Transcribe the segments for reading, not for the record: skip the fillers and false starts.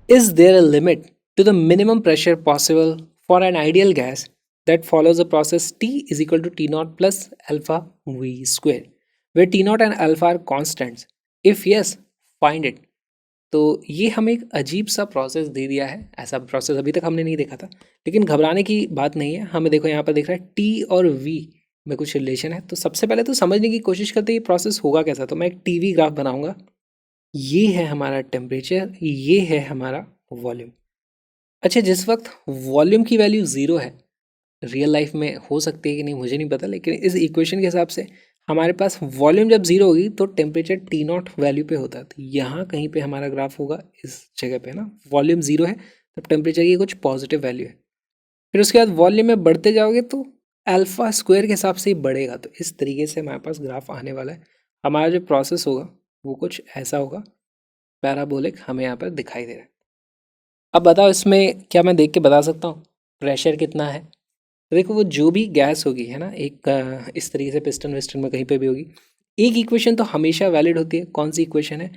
Is there a limit to the minimum pressure possible for an ideal gas that follows the process T is equal to T naught plus alpha V square, where T naught and alpha are constants? If yes, find it. तो ये हमें एक अजीब सा process दे दिया है, ऐसा process अभी तक हमने नहीं देखा था। लेकिन घबराने की बात नहीं है, हमें देखो यहाँ पर दिख रहा है टी और वी में कुछ रिलेशन है। तो सबसे पहले तो समझने की कोशिश करते हैं ये प्रोसेस होगा कैसा। तो मैं एक टीवी ग्राफ बनाऊंगा, ये है हमारा टेम्परेचर, ये है हमारा वॉल्यूम। अच्छा, जिस वक्त वॉल्यूम की वैल्यू ज़ीरो है, रियल लाइफ में हो सकती है कि नहीं मुझे नहीं पता, लेकिन इस इक्वेशन के हिसाब से हमारे पास वॉल्यूम जब ज़ीरो होगी तो टेम्परेचर टी नॉट वैल्यू पे होता है। तो यहाँ कहीं पे हमारा ग्राफ होगा, इस जगह पे ना। वॉल्यूम ज़ीरो है तब टेम्परेचर की कुछ पॉजिटिव वैल्यू है। फिर उसके बाद वॉल्यूम में बढ़ते जाओगे तो अल्फ़ा स्क्वायर के हिसाब से ही बढ़ेगा। तो इस तरीके से हमारे पास ग्राफ आने वाला है। हमारा जो प्रोसेस होगा वो कुछ ऐसा होगा, पैराबोलिक हमें यहाँ पर दिखाई दे रहा है। अब बताओ इसमें क्या मैं देख के बता सकता हूँ प्रेशर कितना है। तो देखो, वो जो भी गैस होगी है ना, एक इस तरीके से पिस्टन विस्टन में कहीं पे भी होगी, एक इक्वेशन तो हमेशा वैलिड होती है। कौन सी इक्वेशन है?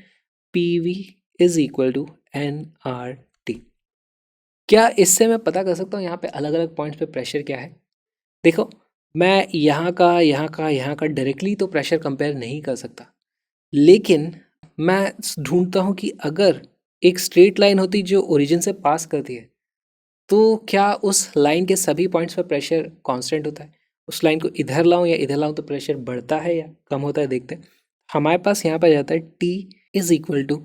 P V is equal to N R T. क्या इससे मैं पता कर सकता हूँ यहाँ पे अलग अलग पॉइंट्स पे प्रेशर क्या है? देखो, मैं यहाँ का डायरेक्टली तो प्रेशर कंपेयर नहीं कर सकता, लेकिन मैं ढूंढता हूँ कि अगर एक स्ट्रेट लाइन होती जो ओरिजिन से पास करती है, तो क्या उस लाइन के सभी पॉइंट्स पर प्रेशर कांस्टेंट होता है? उस लाइन को इधर लाऊं या इधर लाऊं तो प्रेशर बढ़ता है या कम होता है, देखते हैं। हमारे पास यहाँ पर जाता है T is equal to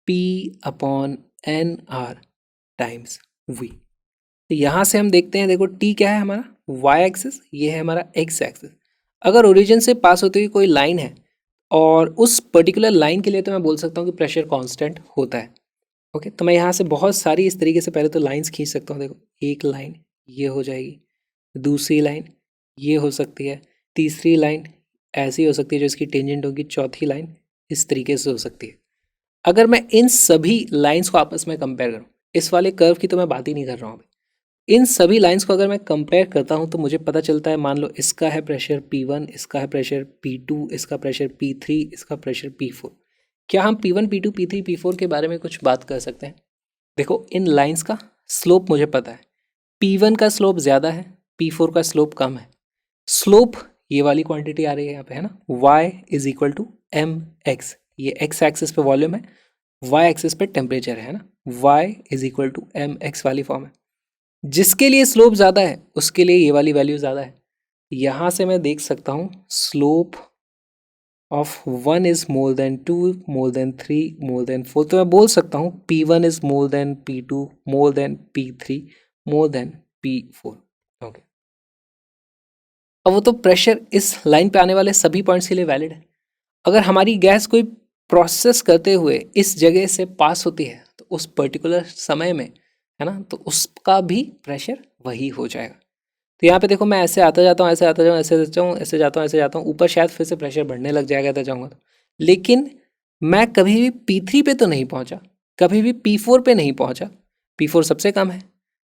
P upon N R times V. तो यहाँ से हम देखते हैं, देखो टी क्या है हमारा वाई एक्सिस, ये है हमारा एक्स एक्सिस। अगर ओरिजिन से पास होती हुई कोई लाइन है और उस पर्टिकुलर लाइन के लिए, तो मैं बोल सकता हूँ कि प्रेशर कांस्टेंट होता है। ओके, तो मैं यहाँ से बहुत सारी इस तरीके से पहले तो लाइंस खींच सकता हूँ। देखो, एक लाइन ये हो जाएगी, दूसरी लाइन ये हो सकती है, तीसरी लाइन ऐसी हो सकती है जो इसकी टेंजेंट होगी, चौथी लाइन इस तरीके से हो सकती है। अगर मैं इन सभी लाइंस को आपस में कंपेयर करूँ, इस वाले कर्व की तो मैं बात ही नहीं कर रहा हूँ अभी, इन सभी लाइंस को अगर मैं कंपेयर करता हूँ तो मुझे पता चलता है, मान लो इसका है प्रेशर P1, इसका है प्रेशर P2, इसका प्रेशर P3, इसका प्रेशर P4। क्या हम P1, P2, P3, P4 के बारे में कुछ बात कर सकते हैं? देखो, इन लाइंस का स्लोप मुझे पता है। P1 का स्लोप ज़्यादा है, P4 का स्लोप कम है। स्लोप ये वाली क्वांटिटी आ रही है यहाँ पे, है ना, y is equal to M X. ये x एक्सिस पे वॉल्यूम है, y एक्सिस पे टेम्परेचर है ना। y is equal to M X वाली फॉर्म है। जिसके लिए स्लोप ज़्यादा है उसके लिए ये वाली वैल्यू ज़्यादा है। यहाँ से मैं देख सकता हूँ slope of 1 is more than 2, more than 3, more than 4। तो मैं बोल सकता हूँ P1 is more than P2, more than P3, more than P4। Okay, अब वो तो प्रेशर इस लाइन पे आने वाले सभी पॉइंट्स के लिए वैलिड है। अगर हमारी गैस कोई प्रोसेस करते हुए इस जगह से पास होती है तो उस पर्टिकुलर समय में, है ना, तो उसका भी प्रेशर वही हो जाएगा। तो यहाँ पे देखो, मैं ऐसे आता जाता हूँ, ऐसे आता जाऊँ, ऐसे जाता हूँ, ऐसे जाता हूँ, ऐसे जाता हूँ, ऊपर शायद फिर से प्रेशर बढ़ने लग जाएगा ऐसा जाऊँगा तो। लेकिन मैं कभी भी P3 पे तो नहीं पहुँचा, कभी भी P4 पे नहीं पहुँचा। P4 सबसे कम है,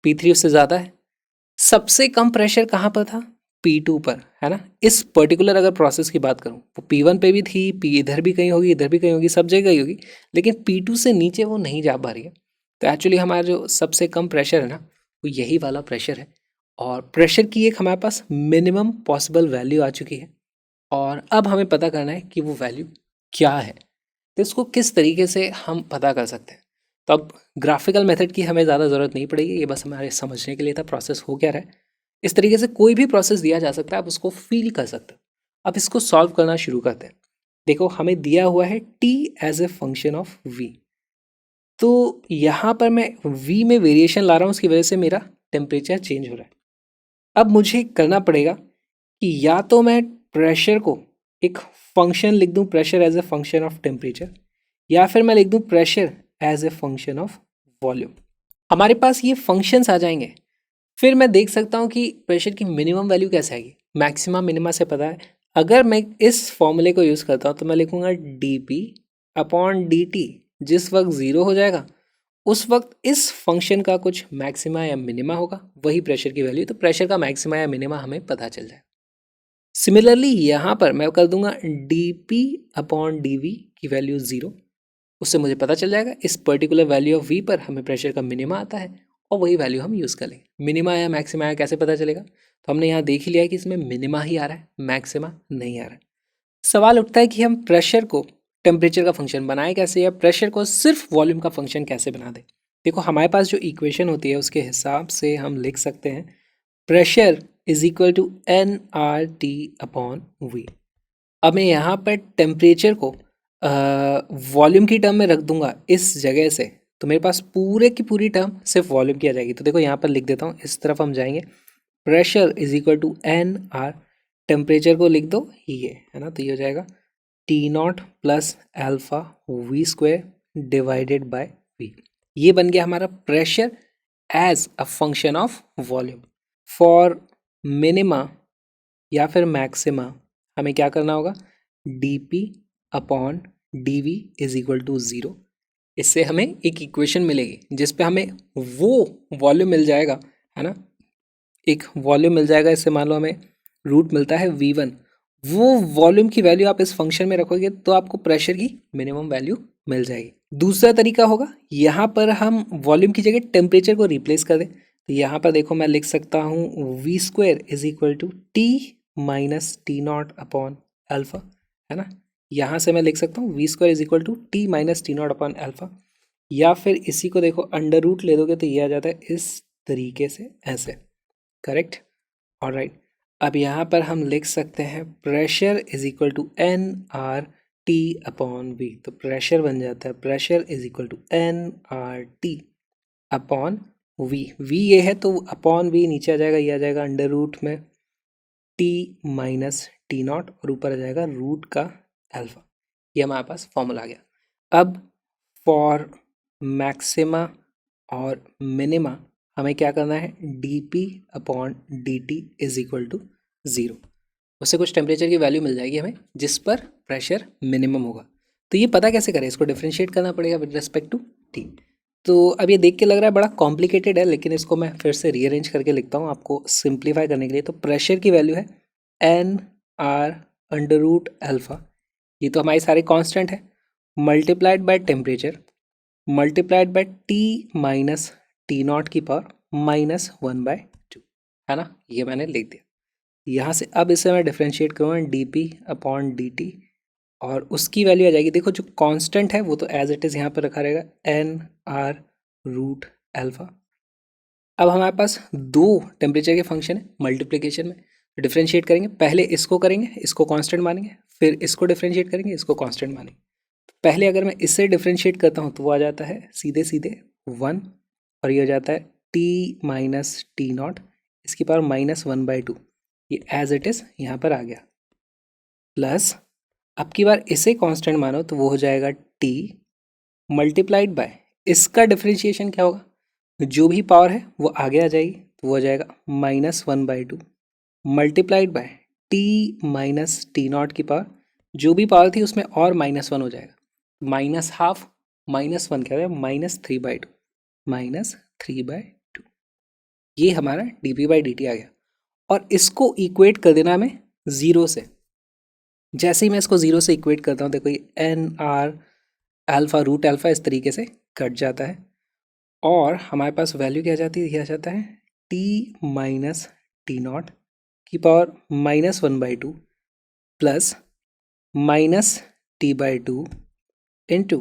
P3 उससे ज़्यादा है। सबसे कम प्रेशर कहाँ पर था? P2 पर, है ना। इस पर्टिकुलर अगर प्रोसेस की बात करूँ वो P1 पे भी थी, P इधर भी कहीं होगी, इधर भी कहीं होगी, सब जगह ही होगी, लेकिन P2 से नीचे वो नहीं जा पा रही है। तो एक्चुअली हमारा जो सबसे कम प्रेशर है ना, वो यही वाला प्रेशर है। और प्रेशर की एक हमारे पास मिनिमम पॉसिबल वैल्यू आ चुकी है, और अब हमें पता करना है कि वो वैल्यू क्या है। तो इसको किस तरीके से हम पता कर सकते हैं? तो अब ग्राफिकल मेथड की हमें ज़्यादा ज़रूरत नहीं पड़ेगी, ये बस हमारे समझने के लिए था प्रोसेस हो क्या रहा है। इस तरीके से कोई भी प्रोसेस दिया जा सकता है, आप उसको फील कर सकते हो। अब इसको सॉल्व करना शुरू करते हैं। देखो, हमें दिया हुआ है T as a function of V. तो यहाँ पर मैं वी में वेरिएशन ला रहा हूँ, उसकी वजह से मेरा टेम्परेचर चेंज हो रहा है। अब मुझे करना पड़ेगा कि या तो मैं प्रेशर को एक फंक्शन लिख दूं, pressure as a function of temperature, या फिर मैं लिख दूं pressure as a function of volume. हमारे पास ये फंक्शंस आ जाएंगे, फिर मैं देख सकता हूँ कि प्रेशर की मिनिमम वैल्यू कैसे आएगी। मैक्सिमम मिनिमा से पता है। अगर मैं इस फॉर्मूले को यूज़ करता हूँ तो मैं लिखूँगा D P upon D T. जिस वक्त ज़ीरो हो जाएगा उस वक्त इस फंक्शन का कुछ मैक्सिमा या मिनिमा होगा, वही प्रेशर की वैल्यू। तो प्रेशर का मैक्सिमा या मिनिमा हमें पता चल जाए। सिमिलरली यहाँ पर मैं कर दूंगा D P upon D V की वैल्यू ज़ीरो, उससे मुझे पता चल जाएगा इस पर्टिकुलर वैल्यू ऑफ वी पर हमें प्रेशर का मिनिमा आता है और वही वैल्यू हम यूज़ कर लेंगे। मिनिमा या मैक्सिमा आया कैसे पता चलेगा? तो हमने यहाँ देख ही लिया है कि इसमें मिनिमा ही आ रहा है, मैक्सिमा नहीं आ रहा है। सवाल उठता है कि हम प्रेशर को टेम्परेचर का फंक्शन बनाए कैसे, या प्रेशर को सिर्फ वॉल्यूम का फंक्शन कैसे बना दे। देखो हमारे पास जो इक्वेशन होती है उसके हिसाब से हम लिख सकते हैं pressure is equal to N R T upon V. अब मैं यहाँ पर टेम्परेचर को वॉल्यूम की टर्म में रख दूंगा इस जगह से, तो मेरे पास पूरे की पूरी टर्म सिर्फ वॉल्यूम की आ जाएगी। तो देखो यहाँ पर लिख देता हूँ, इस तरफ हम जाएंगे, pressure is equal to N R, temperature को लिख दो ये है ना, तो ये हो जाएगा T naught plus alpha V square divided by V. ये बन गया हमारा pressure as a function of volume. For minima या फिर मैक्सिमा हमें क्या करना होगा, D P upon D V is equal to zero. इससे हमें एक इक्वेशन मिलेगी जिस पे हमें वो वॉल्यूम मिल जाएगा, है ना, एक वॉल्यूम मिल जाएगा। इससे मान लो हमें रूट मिलता है V1, वो वॉल्यूम की वैल्यू आप इस फंक्शन में रखोगे तो आपको प्रेशर की मिनिमम वैल्यू मिल जाएगी। दूसरा तरीका होगा, यहाँ पर हम वॉल्यूम की जगह टेम्परेचर को रिप्लेस कर दें। तो यहाँ पर देखो मैं लिख सकता हूँ V square is equal to T minus T naught upon alpha, है ना। यहाँ से मैं लिख सकता हूँ V square is equal to T minus T naught upon alpha, या फिर इसी को देखो अंडर रूट ले दोगे तो ये आ जाता है इस तरीके से, ऐसे, करेक्ट। ऑलराइट, अब यहाँ पर हम लिख सकते हैं pressure is equal to N R T upon V. तो प्रेशर बन जाता है pressure is equal to N R T upon V. V ये है तो अपॉन वी नीचे आ जाएगा, ये आ जाएगा अंडर रूट में टी माइनस टी नॉट और ऊपर आ जाएगा रूट का अल्फा। ये हमारे पास फॉर्मूला आ गया। अब फॉर मैक्सिमा और मिनिमा हमें क्या करना है, D P upon D T is equal to zero. उससे कुछ टेम्परेचर की वैल्यू मिल जाएगी हमें जिस पर प्रेशर मिनिमम होगा। तो ये पता कैसे करें, इसको डिफ्रेंशिएट करना पड़ेगा विद रिस्पेक्ट टू टी। तो अब ये देख के लग रहा है बड़ा कॉम्प्लिकेटेड है, लेकिन इसको मैं फिर से रीअरेंज करके लिखता हूँ आपको सिंप्लीफाई करने के लिए। तो प्रेशर की वैल्यू है N R under root alpha, ये तो हमारी सारी कांस्टेंट है, multiplied by temperature multiplied by T minus T naught की power minus one by two, है ना। ये मैंने लिख दिया। यहाँ से अब इसे मैं डिफ्रेंशिएट करूँगा D P upon D T और उसकी वैल्यू आ जाएगी, देखो जो कांस्टेंट है वो तो एज इट इज़ यहाँ पर रखा रहेगा एन आर रूट अल्फा। अब हमारे पास दो टेम्परेचर के फंक्शन है मल्टीप्लिकेशन में, डिफ्रेंशिएट करेंगे, पहले इसको करेंगे, इसको कांस्टेंट मानेंगे, फिर इसको डिफ्रेंशिएट करेंगे, इसको कांस्टेंट मानेंगे। पहले अगर मैं इससे डिफ्रेंशिएट करता हूँ तो वो आ जाता है सीधे सीधे वन, और ये हो जाता है टी माइनस टी नॉट इसकी power minus one by two, ये एज इट इज़ यहाँ पर आ गया, प्लस अब की बार इसे कांस्टेंट मानो तो वो हो जाएगा टी मल्टीप्लाइड बाय, इसका डिफ्रेंशिएशन क्या होगा, जो भी पावर है वो आगे आ जाएगी तो वो हो जाएगा minus one by two multiplied by T minus T naught की पावर, जो भी पावर थी उसमें और माइनस वन हो जाएगा, माइनस हाफ माइनस वन क्या है minus three by two, minus three by two. ये हमारा D P by D T आ गया। और इसको इक्वेट कर देना हमें ज़ीरो से। जैसे ही मैं इसको ज़ीरो से इक्वेट करता हूँ देखो ये N R alpha root alpha इस तरीके से कट जाता है और हमारे पास वैल्यू क्या जाती है, यह आ जाता है टी माइनस टी नॉट की power minus one by two plus minus T by two into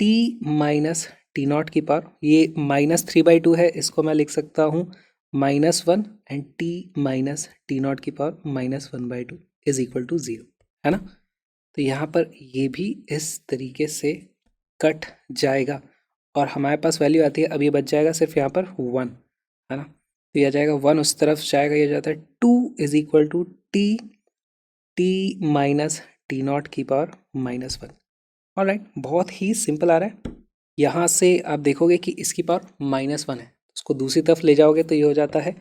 T minus T naught की पावर, ये माइनस थ्री बाई टू है, इसको मैं लिख सकता हूँ minus one and T minus T naught की power minus one by two is equal to zero, है ना। तो यहाँ पर ये भी इस तरीके से कट जाएगा और हमारे पास वैल्यू आती है, अब ये बच जाएगा सिर्फ यहाँ पर वन, है ना। तो ये आ जाएगा वन उस तरफ जाएगा, ये जाता है two is equal to T T minus T naught की पावर माइनस वन। ऑलराइट, बहुत ही सिंपल आ रहा है। यहाँ से आप देखोगे कि इसकी पावर माइनस वन है, उसको दूसरी तरफ ले जाओगे तो ये हो जाता है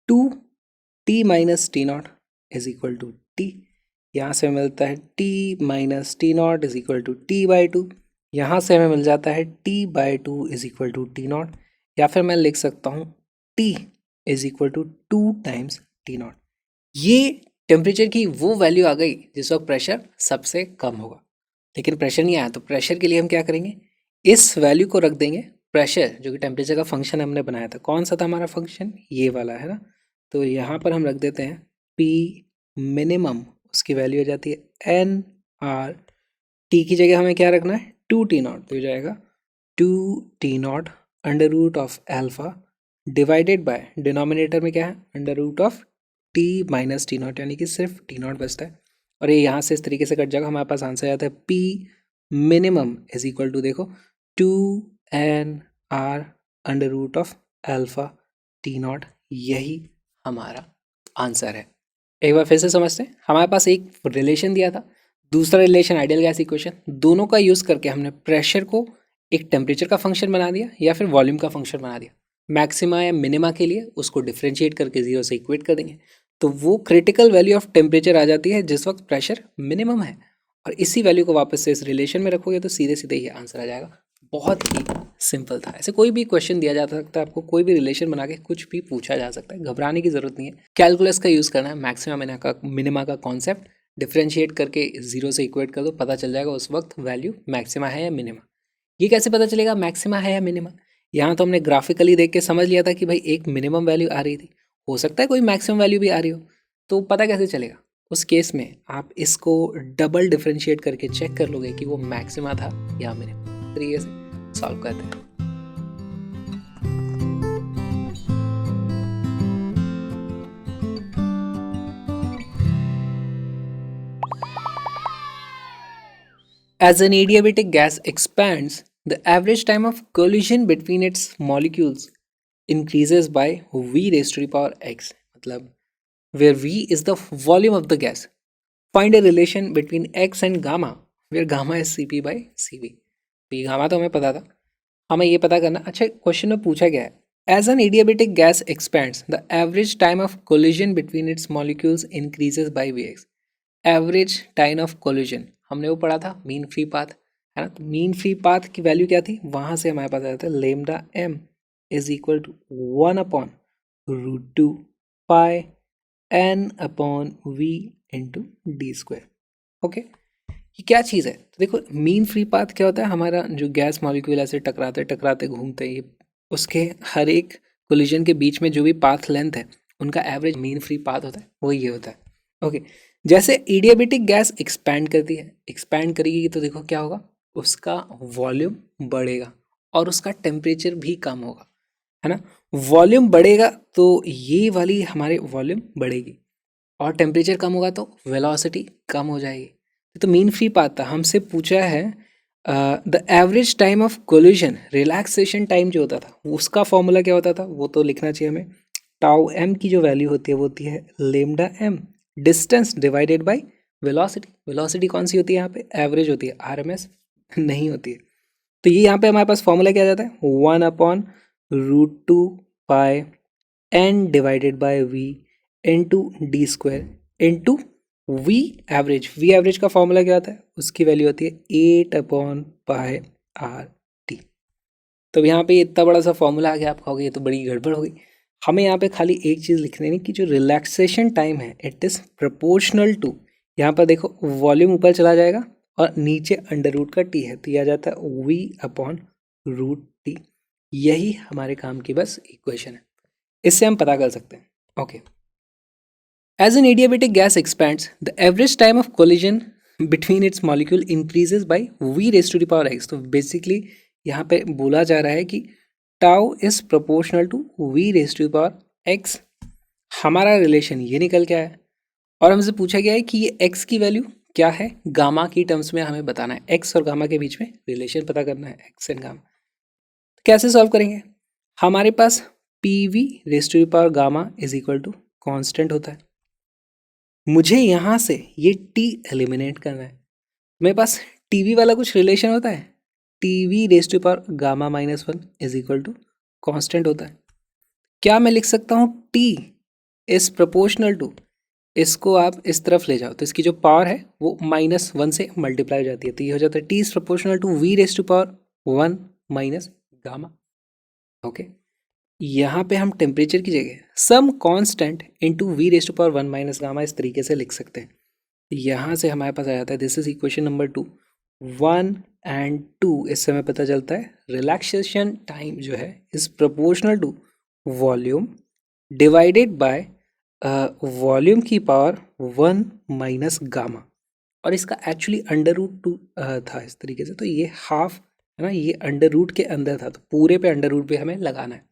two T minus T naught is equal to T, यहाँ से मिलता है T minus T naught is equal to T by two, यहाँ से हमें मिल जाता है T by two is equal to T naught, या फिर मैं लिख सकता हूँ T is equal to two times T naught. ये टेम्परेचर की वो वैल्यू आ गई जिस वक्त प्रेशर सबसे कम होगा। लेकिन प्रेशर नहीं आया, तो प्रेशर के लिए हम क्या करेंगे, इस वैल्यू को रख देंगे प्रेशर, जो कि टेम्परेचर का फंक्शन हमने बनाया था। कौन सा था हमारा फंक्शन, ये वाला है ना। तो यहाँ पर हम रख देते हैं पी मिनिमम, उसकी वैल्यू हो जाती है एन आर, टी की जगह हमें क्या रखना है, 2T0, तो हो जाएगा 2T0 under root of alpha divided by, denominator में क्या है, under root of T minus T0, यानी कि सिर्फ T0 बचता है। और ये यहाँ से इस तरीके से कट जाएगा, हमारे पास आंसर आता है P minimum is equal to, देखो 2NR under root of alpha T0, यही हमारा आंसर है। एक बार फिर से समझते हैं, हमारे पास एक रिलेशन दिया था, दूसरा रिलेशन आइडियल गैस इक्वेशन, दोनों का यूज़ करके हमने प्रेशर को एक टेम्परेचर का फंक्शन बना दिया या फिर वॉल्यूम का फंक्शन बना दिया। मैक्सिमा या मिनिमा के लिए उसको डिफ्रेंशिएट करके 0 से इक्वेट कर देंगे, तो वो क्रिटिकल वैल्यू ऑफ टेम्परेचर आ जाती है जिस वक्त प्रेशर मिनिमम है, और इसी वैल्यू को वापस से इस रिलेशन में रखोगे तो सीधे सीधे ये आंसर आ जाएगा। बहुत ही सिंपल था। ऐसे कोई भी क्वेश्चन दिया जा सकता है आपको, कोई भी रिलेशन बना के कुछ भी पूछा जा सकता है, घबराने की जरूरत नहीं है। कैलकुलस का यूज़ करना है, मैक्सिमा मिनिमा का कॉन्सेप्ट डिफ्रेंशिएट करके 0 से इक्वेट कर दो, पता चल जाएगा उस वक्त वैल्यू मैक्सिमा है या मिनिमा। ये कैसे पता चलेगा मैक्सिमा है या मिनिमा, यहाँ तो हमने ग्राफिकली देख के समझ लिया था कि भाई एक मिनिमम वैल्यू आ रही थी, हो सकता है कोई मैक्सिमम वैल्यू भी आ रही हो, तो पता कैसे चलेगा। उस केस में आप इसको डबल डिफ्रेंशिएट करके चेक कर लोगे कि वो मैक्सिमा था या मिनिमम। तरीके से सॉल्व करते हैं। As an adiabatic gas expands, the average time of collision between its molecules increases by V raised to the power x. मतलब where V is the volume of the gas. Find a relation between x and gamma, where gamma is Cp by Cv. तो ये gamma तो हमें पता था, हमें ये पता करना। अच्छा, क्वेश्चन में पूछा गया है, as an adiabatic gas expands the average time of collision between its molecules increases by Vx। Average time of collision हमने वो पढ़ा था, मीन फ्री पाथ है ना। तो मीन फ्री पाथ की वैल्यू क्या थी, वहां से हमारे पास आया था lambda M is equal to 1/√2 pi n/v into D square. Okay, ये क्या चीज़ है, तो देखो मीन फ्री पाथ क्या होता है, हमारा जो गैस मॉलिक्यूल ऐसे टकराते टकराते घूमते हैं, ये उसके हर एक कोलिजन के बीच में जो भी पाथ लेंथ है उनका एवरेज मीन फ्री पाथ होता है, वो ये होता है। ओके, जैसे एडियाबेटिक गैस एक्सपैंड करती है, एक्सपैंड करेगी तो देखो क्या होगा, उसका वॉल्यूम बढ़ेगा और उसका टेम्परेचर भी कम होगा, है ना। वॉल्यूम बढ़ेगा तो ये वाली हमारे वॉल्यूम बढ़ेगी, और टेम्परेचर कम होगा तो वेलोसिटी कम हो जाएगी। तो मीन फ्री पाथ था, हमसे पूछा है the average time of collision, relaxation time जो होता था उसका फॉर्मूला क्या होता था, वो तो लिखना चाहिए हमें। टाउ एम की जो वैल्यू होती है वो होती है lambda M distance divided by velocity. Velocity कौन सी होती है यहाँ पे, एवरेज होती है, आरएमएस नहीं होती है। तो ये यहाँ पे हमारे पास फॉर्मूला क्या आ जाता है, 1/√2 pi n divided by v into D square into V average. V average का फॉर्मूला क्या होता है, उसकी वैल्यू होती है 8/π/r/t। तो यहाँ पे इतना बड़ा सा फॉर्मूला आ गया, आप कहोगे ये तो बड़ी गड़बड़ हो गई। हमें यहाँ पे खाली एक चीज़ लिख देनी कि जो रिलैक्सेशन टाइम है इट इज़ प्रोपोर्शनल टू, यहाँ पर देखो वॉल्यूम ऊपर चला जाएगा और नीचे अंडर रूट का टी है, तो यह आ जाता है v/√t। यही हमारे काम की बस इक्वेशन है, इससे हम पता कर सकते हैं। Okay, as an adiabatic gas expands, the average time of collision between its molecule increases by v raised to the power x। तो बेसिकली यहाँ पे बोला जा रहा है कि tau is proportional to v raise to the power x। हमारा relation ये निकल के आया है और हमसे पूछा गया है कि ये x की वैल्यू क्या है, गामा की टर्म्स में हमें बताना है, x और गामा के बीच में रिलेशन पता करना है, x एंड गामा। तो कैसे सॉल्व करेंगे, हमारे पास pv raise to the power gamma is equal to constant होता है, मुझे यहाँ से ये t एलिमिनेट करना है। मेरे पास टीवी वाला कुछ रिलेशन होता है, TV raise to power gamma -1 is equal to constant होता है। क्या मैं लिख सकता हूँ t इज प्रोपोर्शनल टू, इसको आप इस तरफ ले जाओ तो इसकी जो पावर है वो -1 से मल्टीप्लाई हो जाती है, तो ये हो जाता है t is proportional to v raise to power 1 minus gamma. Okay, यहाँ पे हम टेम्परेचर की जगह some constant into v raise to power 1 minus gamma इस तरीके से लिख सकते हैं। यहाँ से हमारे पास आ जाता है, this is equation number 2, 1 and 2, इससे हमें पता चलता है रिलैक्सेशन टाइम जो है is proportional to volume divided by volume की पावर 1 माइनस गामा। और इसका एक्चुअली अंडर रूट 2 था इस तरीके से, तो ये हाफ है ना, ये अंडर रूट के अंदर था, तो पूरे पे अंडर रूट पे हमें लगाना है।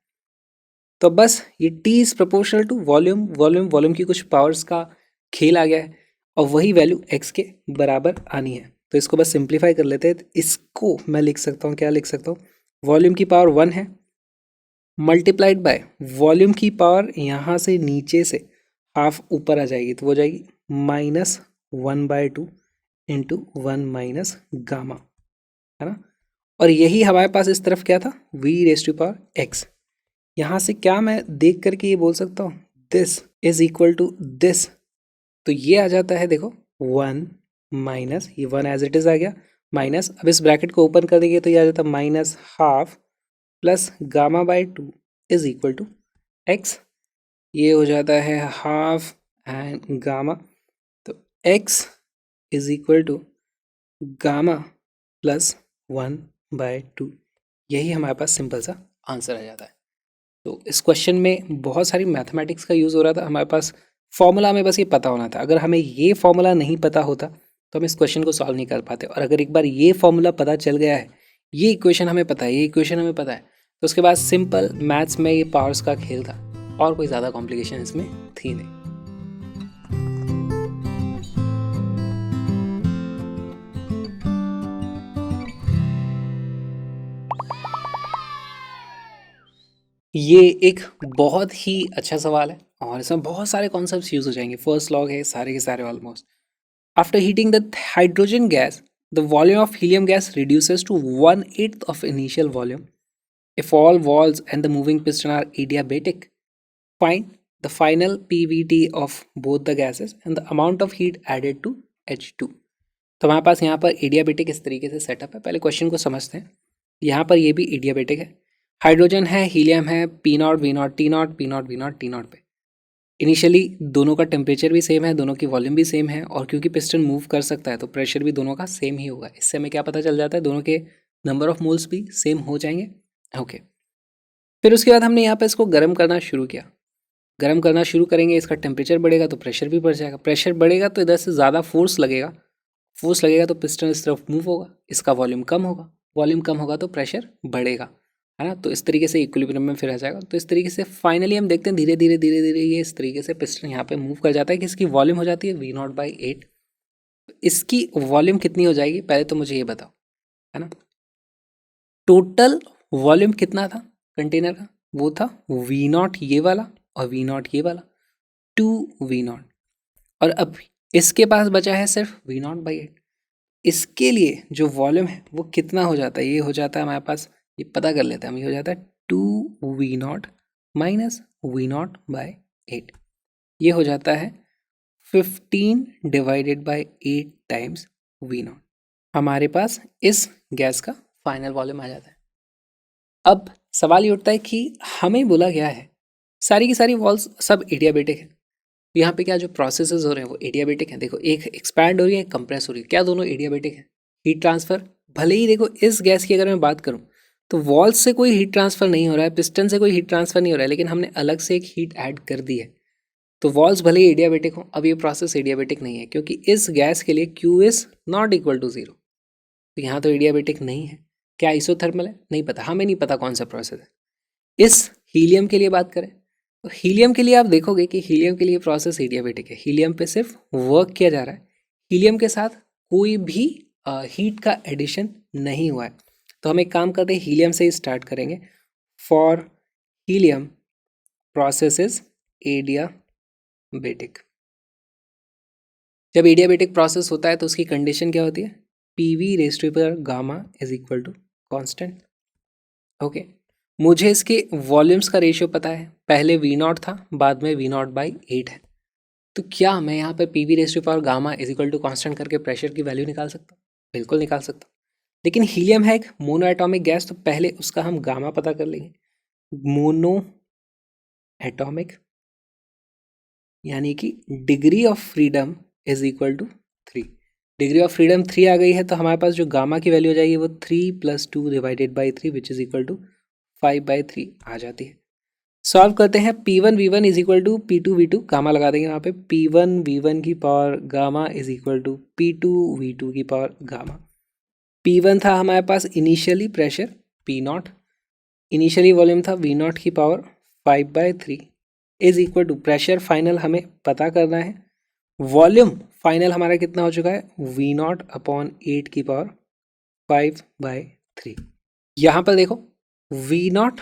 तो बस ये t is proportional to volume, volume की कुछ पावर्स का खेल आ गया है और वही वैल्यू x के बराबर आनी है। तो इसको बस सिंप्लीफाई कर लेते हैं। इसको मैं लिख सकता हूँ, क्या लिख सकता हूँ, वॉल्यूम की पावर 1 है मल्टीप्लाइड बाय वॉल्यूम की पावर यहाँ से नीचे से हाफ ऊपर आ जाएगी, तो वो जाएगी -1/2 इंटू 1 माइनस गामा, है ना। और यही हमारे पास इस तरफ क्या था, v⁻x। यहाँ से क्या मैं देख करके ये बोल सकता हूँ, this is equal to this, तो ये आ जाता है देखो 1 माइनस, ये 1 एज इट इज आ गया, माइनस, अब इस ब्रैकेट को ओपन कर देंगे तो ये आ जाता है -12 प्लस गामा/2 इज इक्वल टू एक्स। ये हो जाता है हाफ एंड गामा, तो x is equal to gamma plus 1/2। यही हमारे पास सिंपल सा आंसर आ जाता है। तो इस क्वेश्चन में बहुत सारी मैथमेटिक्स का यूज़ हो रहा था, हमारे पास फॉर्मूला में बस ये पता होना था। अगर हमें ये फॉर्मूला नहीं पता होता तो हम इस क्वेश्चन को सॉल्व नहीं कर पाते। और अगर एक बार ये फॉर्मूला पता चल गया है, ये इक्वेशन हमें पता है, ये इक्वेशन हमें पता है, तो उसके बाद सिंपल मैथ्स में ये पावर्स का खेल था और कोई ज़्यादा कॉम्प्लिकेशन इसमें थी नहीं। ये एक बहुत ही अच्छा सवाल है और इसमें बहुत सारे कॉन्सेप्ट्स यूज हो जाएंगे। फर्स्ट लॉ है सारे के सारे almost. After heating the hydrogen gas the volume of helium gas reduces to 1/8 of initial volume if all walls and the moving piston are adiabatic. Find the final PVT of both the gases and the amount of heat added to H2. तो हमारे पास यहाँ पर adiabatic इस तरीके से setup है। पहले क्वेश्चन को समझते हैं। यहाँ पर ये भी एडियाबेटिक है, हाइड्रोजन है, हीलियम है, P0 V0 T0 P0 V0 T0 पे। इनिशियली दोनों का टेम्परेचर भी सेम है, दोनों की वॉल्यूम भी सेम है, और क्योंकि पिस्टन मूव कर सकता है तो प्रेशर भी दोनों का सेम ही होगा। इससे हमें क्या पता चल जाता है, दोनों के नंबर ऑफ मोल्स भी सेम हो जाएंगे। ओके, फिर उसके बाद हमने यहाँ पे इसको गर्म करना शुरू किया। गर्म करना शुरू करेंगे, इसका टेम्परेचर बढ़ेगा तो प्रेशर भी बढ़ जाएगा, प्रेशर बढ़ेगा तो इधर से ज़्यादा फोर्स लगेगा, फोर्स लगेगा तो पिस्टन इस तरफ मूव होगा, इसका वॉल्यूम कम होगा, वॉल्यूम कम होगा तो प्रेशर बढ़ेगा, है ना। तो इस तरीके से इक्विलिब्रियम में फिर आ जाएगा। तो इस तरीके से फाइनली हम देखते हैं धीरे धीरे धीरे धीरे ये इस तरीके से पिस्टन यहाँ पे मूव कर जाता है कि इसकी वॉल्यूम हो जाती है V0/8। इसकी वॉल्यूम कितनी हो जाएगी, पहले तो मुझे ये बताओ, है ना। टोटल वॉल्यूम कितना था कंटेनर का, वो था V0 ये वाला और V0 ये वाला, 2V0। और अब इसके पास बचा है सिर्फ V0/8। इसके लिए जो वॉल्यूम है वो कितना हो जाता है, ये हो जाता है हमारे पास, ये पता कर लेते हैं हम, ये हो जाता है 2V0 माइनस V0/8। ये हो जाता है 15 डिवाइडेड बाई 8 टाइम्स V0। हमारे पास इस गैस का फाइनल वॉल्यूम आ जाता है। अब सवाल ये उठता है कि हमें बोला गया है सारी की सारी वॉल्स सब एडियाबेटिक है, यहाँ पे क्या जो प्रोसेसेस हो रहे हैं वो एडियाबेटिक हैं। देखो, एक एक्सपैंड हो रही है, एक कंप्रेस हो रही है, क्या दोनों एडियाबेटिक है। हीट ट्रांसफर भले ही, देखो इस गैस की अगर मैं बात करूँ तो वॉल्स से कोई हीट ट्रांसफर नहीं हो रहा है, पिस्टन से कोई हीट ट्रांसफर नहीं हो रहा है, लेकिन हमने अलग से एक हीट ऐड कर दी है। तो वॉल्स भले ही एडियाबेटिक हो, अब ये प्रोसेस एडियाबेटिक नहीं है क्योंकि इस गैस के लिए Q is not equal to 0। तो यहाँ तो एडियाबेटिक नहीं है। क्या आइसोथर्मल है, नहीं पता, हमें नहीं पता कौन सा प्रोसेस है। इस हीलियम के लिए बात करें तो हीलियम के लिए आप देखोगे कि हीलियम के लिए प्रोसेस एडियाबेटिक है, हीलियम पे सिर्फ वर्क किया जा रहा है, हीलियम के साथ कोई भी हीट का एडिशन नहीं हुआ है। तो हम एक काम करते हैं, हीलियम से ही स्टार्ट करेंगे। For helium process is adiabatic. जब एडियाबेटिक प्रोसेस होता है तो उसकी कंडीशन क्या होती है, PV⁻γ is equal to constant. Okay, मुझे इसके वॉल्यूम्स का रेशियो पता है, पहले V0 था, बाद में V0/8 है। तो क्या मैं यहाँ पे PV⁻γ is equal to constant करके प्रेशर की वैल्यू निकाल सकता हूँ? बिल्कुल निकाल सकता हूँ। लेकिन हीलियम है एक मोनो एटॉमिक गैस, तो पहले उसका हम गामा पता कर लेंगे। मोनो एटॉमिक यानी कि degree of freedom is equal to 3। Degree of freedom 3 आ गई है, तो हमारे पास जो गामा की वैल्यू हो जाएगी वो 3 + 2 divided by 3 which is equal to 5/3 आ जाती है। सॉल्व करते हैं। P1 V1 is equal to P2 V2, gamma लगा देंगे वहाँ पे। P1 V1 की power gamma is equal to P2 V2 की पावर गामा। P1 था हमारे पास initially pressure P0, initially volume था V0 की power 5/3 is equal to pressure final हमें पता करना है, वॉल्यूम फाइनल हमारा कितना हो चुका है V0/8 की पावर 5/3। यहाँ पर देखो V0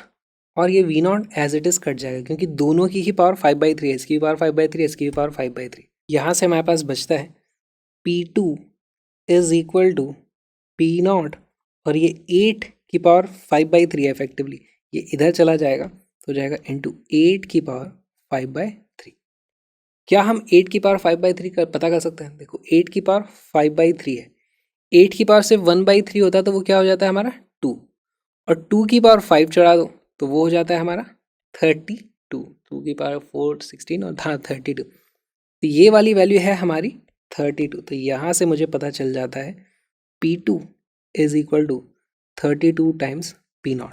और ये V0 as it is cut जाएगा क्योंकि दोनों की ही पावर 5/3 है, इसकी भी पावर 5/3, इसकी भी पावर 5/3। यहाँ से हमारे पास बचता है P2 is equal to P0 और ये 8 की पावर 5/3 है इफेक्टिवली, ये इधर चला जाएगा तो जाएगा इंटू 8 की पावर 5/3। क्या हम 8 की पावर 5/3 पता कर सकते हैं? देखो 8 की पावर 5/3 है, 8 की पावर से 1/3 होता है तो वो क्या हो जाता है हमारा 2, और 2 की पावर 5 चढ़ा दो तो वो हो जाता है हमारा 32, 2 की पावर 4 16 और हाँ 32, तो ये वाली वैल्यू है हमारी 32। तो यहाँ से मुझे पता चल जाता है P2 is equal to 32 times P0।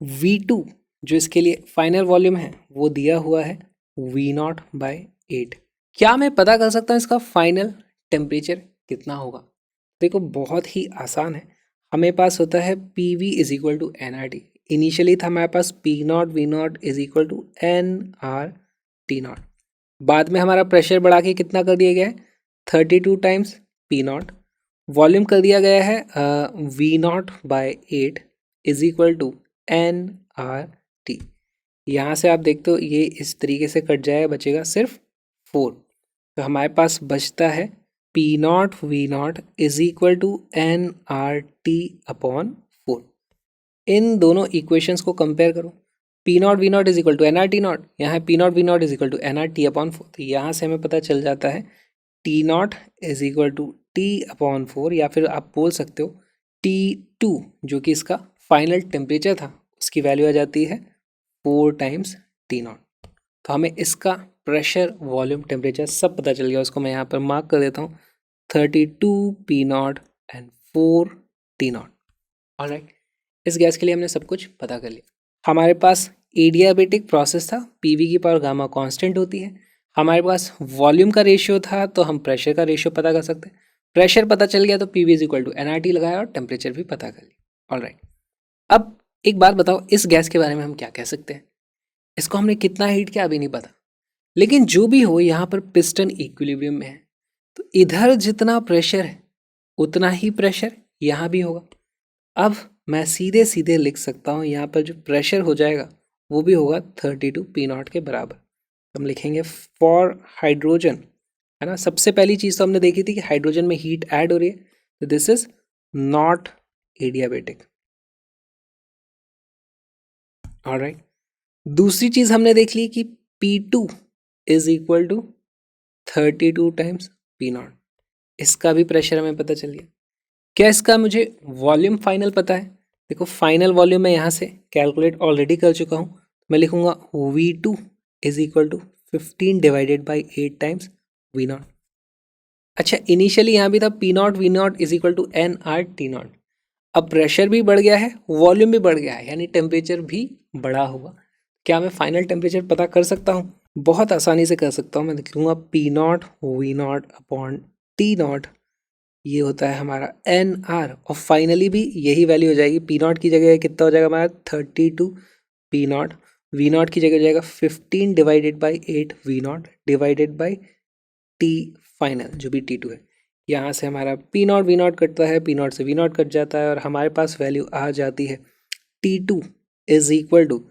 V2 जो इसके लिए फाइनल वॉल्यूम है वो दिया हुआ है V0/8। क्या मैं पता कर सकता हूँ इसका फाइनल टेम्परेचर कितना होगा? देखो बहुत ही आसान है, हमें पास होता है PV is equal to NRT। Initially था हमारे पास P0 V0 is equal to NRT0। बाद में हमारा प्रेशर बढ़ा के कितना कर दिया गया है 32 टाइम्स P0। वॉल्यूम कर दिया गया है V0/8 is equal to NRT। यहाँ से आप देखते हो ये इस तरीके से कट जाएगा, बचेगा सिर्फ 4, तो हमारे पास बचता है P0 V0 is equal to NRT/4। इन दोनों इक्वेशंस को कंपेयर करो, P0 V0 is equal to NRT0, यहाँ P0 V0 is equal to NRT/4, तो यहाँ से हमें पता चल जाता है T0 is equal to T/4, या फिर आप बोल सकते हो T2 जो कि इसका फाइनल टेम्परेचर था उसकी वैल्यू आ जाती है 4 टाइम्स T0। तो हमें इसका प्रेशर वॉल्यूम टेम्परेचर सब पता चल गया, उसको मैं यहाँ पर मार्क कर देता हूँ 32 P0 एंड 4 T0। ऑलराइट, इस गैस के लिए हमने सब कुछ पता कर लिया। हमारे पास एडियाबेटिक प्रोसेस था, पीवी की पावर गामा कांस्टेंट होती है। हमारे पास वॉल्यूम का रेशियो था तो हम प्रेशर का रेशियो पता कर सकते हैं। प्रेशर पता चल गया तो PV is equal to NRT लगाया और टेम्परेचर भी पता कर लिया। ऑलराइट, अब एक बात बताओ, इस गैस के बारे में हम क्या कह सकते हैं? इसको हमने कितना हीट किया अभी नहीं पता, लेकिन जो भी हो यहाँ पर पिस्टन इक्विलिब्रियम में है, तो इधर जितना प्रेशर है उतना ही प्रेशर यहाँ भी होगा। अब मैं सीधे सीधे लिख सकता हूँ यहाँ पर जो प्रेशर हो जाएगा वो भी होगा 32 P0 के बराबर। हम लिखेंगे फॉर हाइड्रोजन, है ना। सबसे पहली चीज़ तो हमने देखी थी कि हाइड्रोजन में हीट ऐड हो रही है, तो this is not adiabatic. Alright, दूसरी चीज़ हमने देख ली कि P2 is equal to 32 times P0, इसका भी प्रेशर हमें पता चल गया। क्या इसका मुझे वॉल्यूम फाइनल पता है? देखो फाइनल वॉल्यूम मैं यहाँ से कैलकुलेट ऑलरेडी कर चुका हूँ, मैं लिखूँगा V2 is equal to 15 divided by 8 times V0। अच्छा, इनिशियली यहाँ भी था P0 V0 is equal to NRT0। अब प्रेशर भी बढ़ गया है, वॉल्यूम भी बढ़ गया है, यानी टेम्परेचर भी बढ़ा हुआ। क्या मैं फाइनल टेम्परेचर पता कर सकता हूँ? बहुत आसानी से कर सकता हूँ। मैं लिखूँगा P0 V0/T0, ये होता है हमारा NR, और फाइनली भी यही वैल्यू हो जाएगी। P0 की जगह कितना हो जाएगा हमारा 32 P0, V0 की जगह हो जाएगा 15 divided by 8 V0 divided by T final जो भी T2 है। यहाँ से हमारा P0 V0 कटता है, P0 से V0 कट जाता है और हमारे पास वैल्यू आ जाती है T2 is equal to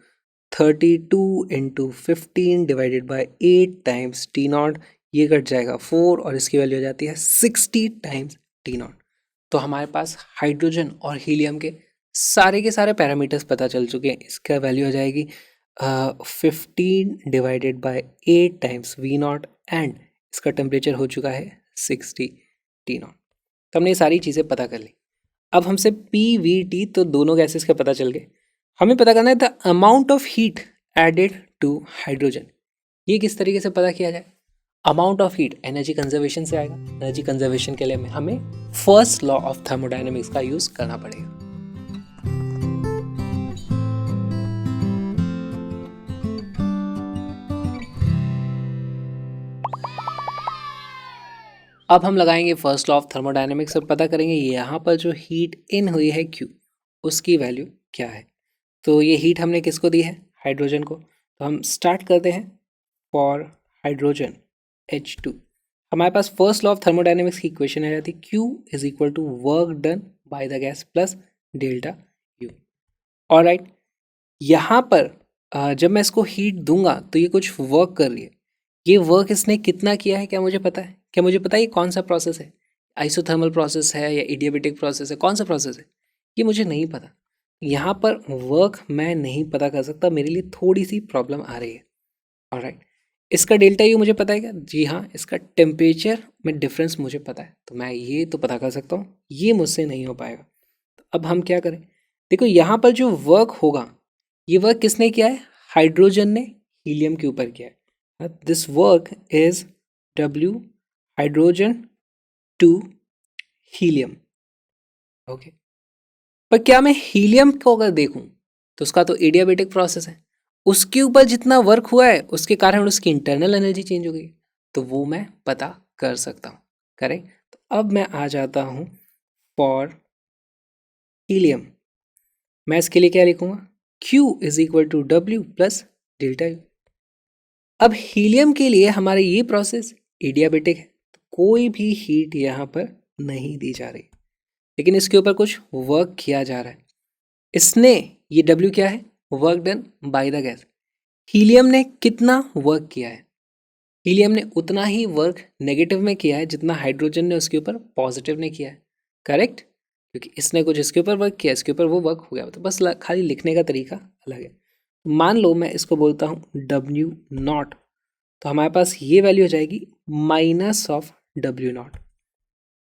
32 into 15 divided by 8 times T0, ये कट जाएगा 4 और इसकी वैल्यू हो जाती है 60 टाइम्स T0। तो हमारे पास हाइड्रोजन और हीलियम के सारे पैरामीटर्स पता चल चुके हैं। इसका वैल्यू हो जाएगी 15 divided by 8 times V0 and इसका टेम्परेचर हो चुका है 60 T0। तो हमने ये सारी चीज़ें पता कर ली। अब हमसे PVT, तो दोनों गैसेस का पता चल गए। हमें पता करना है the amount of heat added to hydrogen. ये किस तरीके से पता किया जाए? Amount of heat energy conservation से आएगा। एनर्जी कंजर्वेशन के लिए हमें फर्स्ट लॉ ऑफ थर्मोडायनेमिक्स का यूज करना पड़ेगा। अब हम लगाएंगे फर्स्ट लॉ ऑफ थर्मोडायनेमिक्स और पता करेंगे यहाँ पर जो हीट इन हुई है Q, उसकी वैल्यू क्या है। तो ये हीट हमने किसको दी है, हाइड्रोजन को। तो हम स्टार्ट करते हैं फॉर हाइड्रोजन H2। हमारे पास फर्स्ट लॉ ऑफ थर्मोडायनेमिक्स की इक्वेशन आ जाती है Q is equal to work done by the gas plus delta U। Alright, यहाँ पर जब मैं इसको हीट दूंगा तो ये कुछ वर्क कर रही है। ये वर्क इसने कितना किया है क्या मुझे पता है? क्या मुझे पता है ये कौन सा प्रोसेस है? आइसोथर्मल प्रोसेस है या इडियाबेटिक प्रोसेस है? कौन सा प्रोसेस है ये मुझे नहीं पता। यहाँ पर वर्क मैं नहीं पता कर सकता, मेरे लिए थोड़ी सी प्रॉब्लम आ रही है। ऑलराइट, इसका डेल्टा यू मुझे पता है क्या? जी हाँ, इसका टेम्परेचर में डिफरेंस मुझे पता है, तो मैं ये तो पता कर सकता हूँ, ये मुझसे नहीं हो पाएगा। तो अब हम क्या करें? देखो यहाँ पर जो वर्क होगा, ये वर्क किसने किया है? हाइड्रोजन ने हीलियम के ऊपर किया है। This work is W hydrogen to helium. Okay, पर क्या मैं हीलियम को अगर देखूं तो उसका तो एडियाबेटिक प्रोसेस है, उसके ऊपर जितना वर्क हुआ है उसके कारण उसकी इंटरनल एनर्जी चेंज हो गई, तो वो मैं पता कर सकता हूँ। करेक्ट, तो अब मैं आ जाता हूँ फॉर हीलियम। मैं इसके लिए क्या लिखूंगा? Q is equal to W plus delta U. अब हीलियम के लिए हमारा ये प्रोसेस एडियाबेटिक है, तो कोई भी हीट यहाँ पर नहीं दी जा रही, लेकिन इसके ऊपर कुछ वर्क किया जा रहा है। इसने, ये W क्या है? Work done by the gas. Helium ने कितना वर्क किया है? हीलियम ने उतना ही वर्क नेगेटिव में किया है जितना हाइड्रोजन ने उसके ऊपर पॉजिटिव ने किया है। करेक्ट, क्योंकि इसने कुछ इसके ऊपर वर्क किया, इसके ऊपर वो वर्क हो गया, तो बस खाली लिखने का तरीका अलग है। मान लो मैं इसको बोलता हूँ W0, तो हमारे पास ये वैल्यू हो जाएगी minus of W0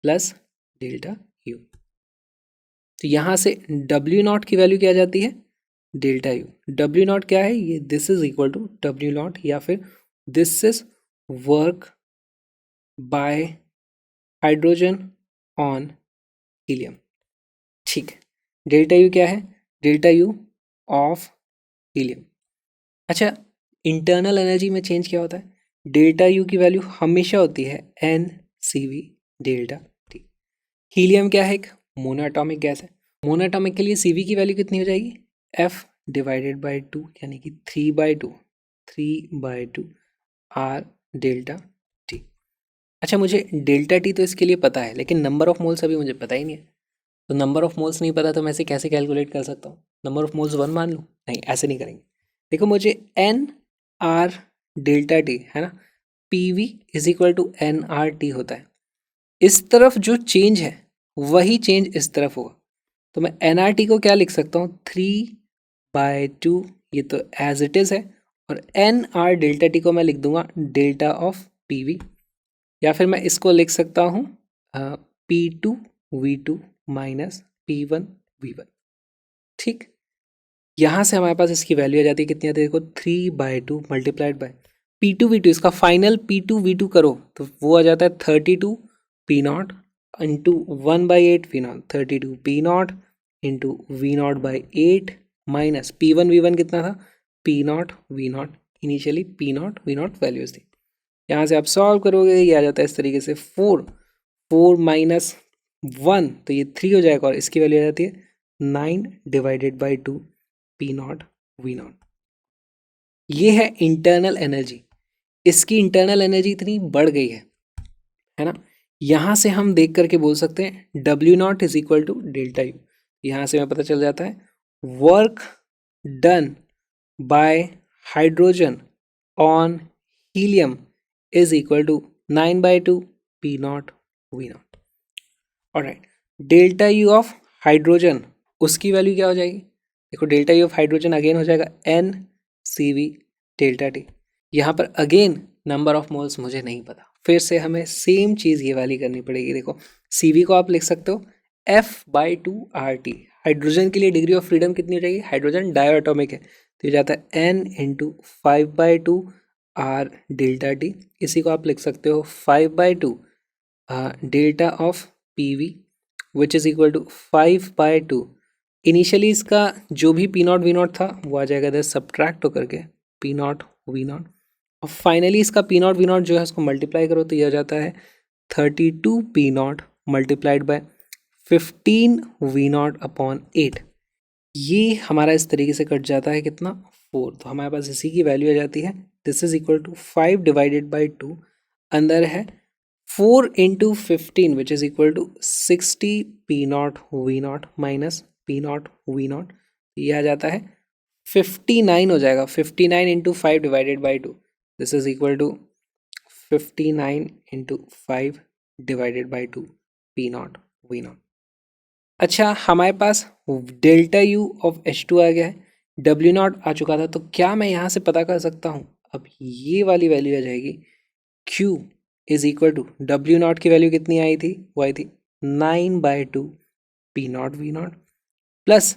plus delta you. तो यहाँ से W0 की वैल्यू क्या आ जाती है? Delta U. W0 क्या है? ये this is equal to W0, या फिर this is work by hydrogen on helium. ठीक है, डेल्टा यू क्या है? Delta U of helium. अच्छा, इंटरनल एनर्जी में चेंज क्या होता है? डेल्टा यू की वैल्यू हमेशा होती है NCV डेल्टा T। हीलियम क्या है? एक मोनोएटॉमिक गैस है। मोनोएटॉमिक के लिए CV की वैल्यू कितनी हो जाएगी? F डिवाइडेड बाई 2, यानी कि 3/2 R डेल्टा T। अच्छा, मुझे डेल्टा T तो इसके लिए पता है, लेकिन नंबर ऑफ मोल्स अभी मुझे पता ही नहीं है। तो नंबर ऑफ मोल्स नहीं पता तो मैं इसे कैसे कैलकुलेट कर सकता हूँ? नंबर ऑफ मोल्स 1 मान लूँ? नहीं, ऐसे नहीं करेंगे। देखो, मुझे NR डेल्टा T है ना, PV is equal to NRT होता है। इस तरफ जो चेंज है वही चेंज इस तरफ होगा, तो मैं NRT को क्या लिख सकता हूँ? 3/2, ये तो एज इट इज़ है, और NR डेल्टा T को मैं लिख दूंगा डेल्टा ऑफ PV, या फिर मैं इसको लिख सकता हूँ P2V2 माइनस P1V1। ठीक, यहाँ से हमारे पास इसकी वैल्यू आ जाती है कितनी आती है? देखो, 3/2 मल्टीप्लाइड बाय P2V2, इसका फाइनल P2V2 करो तो वो आ जाता है 32 P0 into 1/8 V0, 32 P0 into V0/8 minus P1V1 कितना था? P0 V0। Initially P0 V0 values थी। यहाँ से आप सॉल्व करोगे, ये आ जाता है इस तरीके से 4 माइनस 1, तो ये 3 हो जाएगा, और इसकी वैल्यू आ जाती है 9 डिवाइडेड बाई 2 P0 V0। ये है इंटरनल एनर्जी। इसकी इंटरनल एनर्जी इतनी बढ़ गई है ना। यहाँ से हम देख करके बोल सकते हैं W0 is equal to delta U. यहाँ से हमें पता चल जाता है work done by hydrogen on helium is equal to 9/2 P0 V0। Alright, delta U of hydrogen, उसकी वैल्यू क्या हो जाएगी? देखो, delta U of hydrogen again हो जाएगा NCV डेल्टा T। यहाँ पर अगेन नंबर ऑफ मोल्स मुझे नहीं पता, फिर से हमें सेम चीज़ ये वाली करनी पड़ेगी। देखो, CV को आप लिख सकते हो F/2RT। हाइड्रोजन के लिए डिग्री ऑफ फ्रीडम कितनी हो जाएगी? हाइड्रोजन डायटोमिक है, तो ये जाता है N into 5/2 R delta T, इसी को आप लिख सकते हो 5/2 delta of P V which is equal to 5/2। Initially इसका जो भी पी नॉट वी नॉट था वो आ जाएगा इधर सब्ट्रैक्ट होकर के पी नॉट वी नॉट, और फाइनली इसका पी नॉट वी नॉट जो है उसको मल्टीप्लाई करो तो ये आ जाता है 32 P not multiplied by 15 V not upon 8। ये हमारा इस तरीके से कट जाता है कितना 4, तो हमारे पास इसी की वैल्यू आ जाती है दिस इज इक्वल टू 5/2 अंदर है 4 into 15 which is equal to 60 P not V not minus P not V not, ये आ जाता है 59 हो जाएगा। 59 into 5/2 this is equal to 59 into 5/2 P not V not. अच्छा, हमारे पास डेल्टा यू ऑफ H2 आ गया है, डब्ल्यू नॉट आ चुका था, तो क्या मैं यहाँ से पता कर सकता हूँ, अब ये वाली वैल्यू आ जाएगी Q is equal to W not की वैल्यू कितनी आई थी, वो आई थी 9/2 P not V not plus